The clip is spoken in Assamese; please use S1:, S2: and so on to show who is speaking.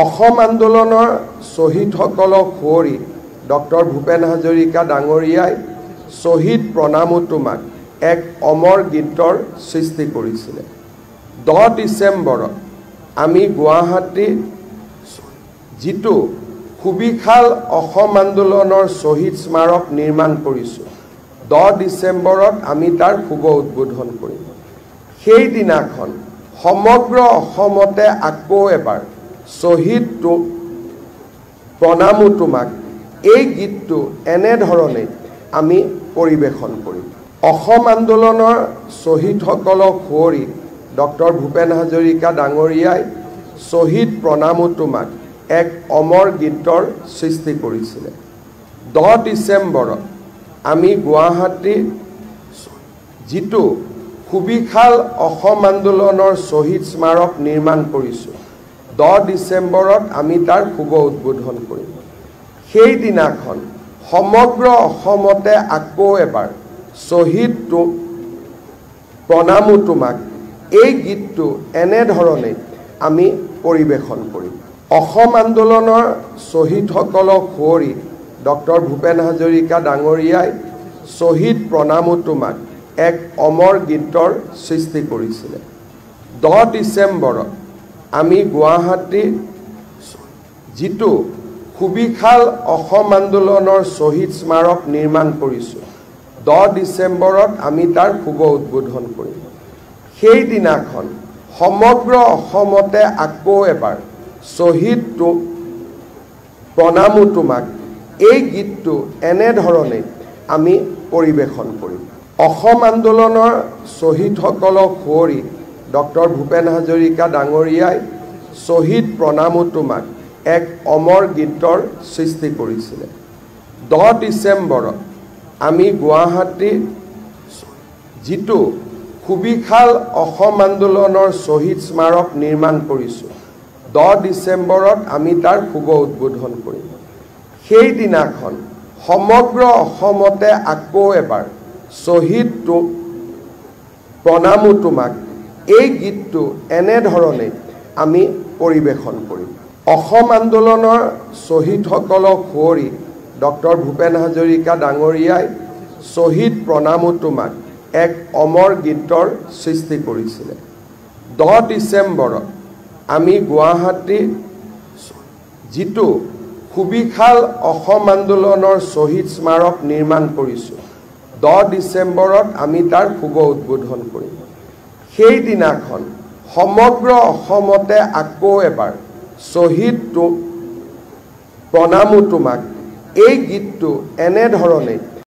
S1: অসম আন্দোলনৰ শ্বহীদসকলক সুঁৱৰি ডক্টৰ ভূপেন হাজৰিকা ডাঙৰীয়াই শ্বহীদ প্ৰণামো তোমাক এক অমৰ গীতৰ সৃষ্টি কৰিছিল। 10 ডিচেম্বৰত আমি গুৱাহাটীত যিটো সুবিশাল অসম আন্দোলনৰ শ্বহীদ স্মাৰক নিৰ্মাণ কৰিছোঁ, 10 ডিচেম্বৰত আমি তাৰ শুভ উদ্বোধন কৰিম। সেই দিনাখন সমগ্ৰ অসমতে আকৌ এবাৰ শ্বহীদ প্ৰণামো তোমাক এই গীতটো এনেধৰণে আমি পৰিৱেশন কৰিম। অসম আন্দোলনৰ শ্বহীদসকলক সুঁৱৰি ডক্টৰ ভূপেন হাজৰিকা ডাঙৰীয়াই শ্বহীদ প্ৰণামো তোমাক এক অমৰ গীতৰ সৃষ্টি কৰিছিল। 10 ডিচেম্বৰত আমি গুৱাহাটীত যিটো সুবিশাল অসম আন্দোলনৰ শ্বহীদ স্মাৰক নিৰ্মাণ কৰিছোঁ, 10 ডিচেম্বৰত আমি তাৰ শুভ উদ্বোধন কৰিম। সেই দিনাখন সমগ্ৰ অসমতে আকৌ এবাৰ শ্বহীদ প্ৰণামো তোমাক এই গীতটো এনেধৰণে আমি পৰিৱেশন কৰিম। অসম আন্দোলনৰ শ্বহীদসকলক সুঁৱৰি ডক্টৰ ভূপেন হাজৰিকা ডাঙৰীয়াই শ্বহীদ প্ৰণামো তোমাক এক অমৰ গীতৰ সৃষ্টি কৰিছিল। 10 ডিচেম্বৰত আমি গুৱাহাটীত যিটো সুবিশাল অসম আন্দোলনৰ শ্বহীদ স্মাৰক নিৰ্মাণ কৰিছোঁ, 10 ডিচেম্বৰত আমি তাৰ শুভ উদ্বোধন কৰিম। সেই দিনাখন সমগ্ৰ অসমতে আকৌ এবাৰ শ্বহীদ প্ৰণামো তোমাক এই গীতটো এনেধৰণে আমি পৰিৱেশন কৰিম। অসম আন্দোলনৰ শ্বহীদসকলক সুঁৱৰি ডক্টৰ ভূপেন হাজৰিকা ডাঙৰীয়াই শ্বহীদ প্ৰণামো তোমাক এক অমৰ গীতৰ সৃষ্টি কৰিছিল। 10 ডিচেম্বৰত আমি গুৱাহাটীত যিটো সুবিশাল অসম আন্দোলনৰ শ্বহীদ স্মাৰক নিৰ্মাণ কৰিছোঁ, 10 ডিচেম্বৰত আমি তাৰ শুভ উদ্বোধন কৰিম। সেই দিনাখন সমগ্ৰ অসমতে আকৌ এবাৰ শ্বহীদ প্ৰণামো তোমাক এই গীতটো এনেধৰণে আমি পৰিৱেশন কৰিম। অসম আন্দোলনৰ শ্বহীদসকলক সুঁৱৰি ডক্টৰ ভূপেন হাজৰিকা ডাঙৰীয়াই শ্বহীদ প্ৰণামো তোমাক এক অমৰ গীতৰ সৃষ্টি কৰিছিল। 10 ডিচেম্বৰত আমি গুৱাহাটীত যিটো সুবিশাল অসম আন্দোলনৰ শ্বহীদ স্মাৰক নিৰ্মাণ কৰিছোঁ, 10 ডিচেম্বৰত আমি তাৰ শুভ উদ্বোধন কৰিম। সেই দিনাখন সমগ্ৰ অসমতে আকৌ এবাৰ শ্বহীদ প্ৰণামো তোমাক এই গীতটো এনেধৰণে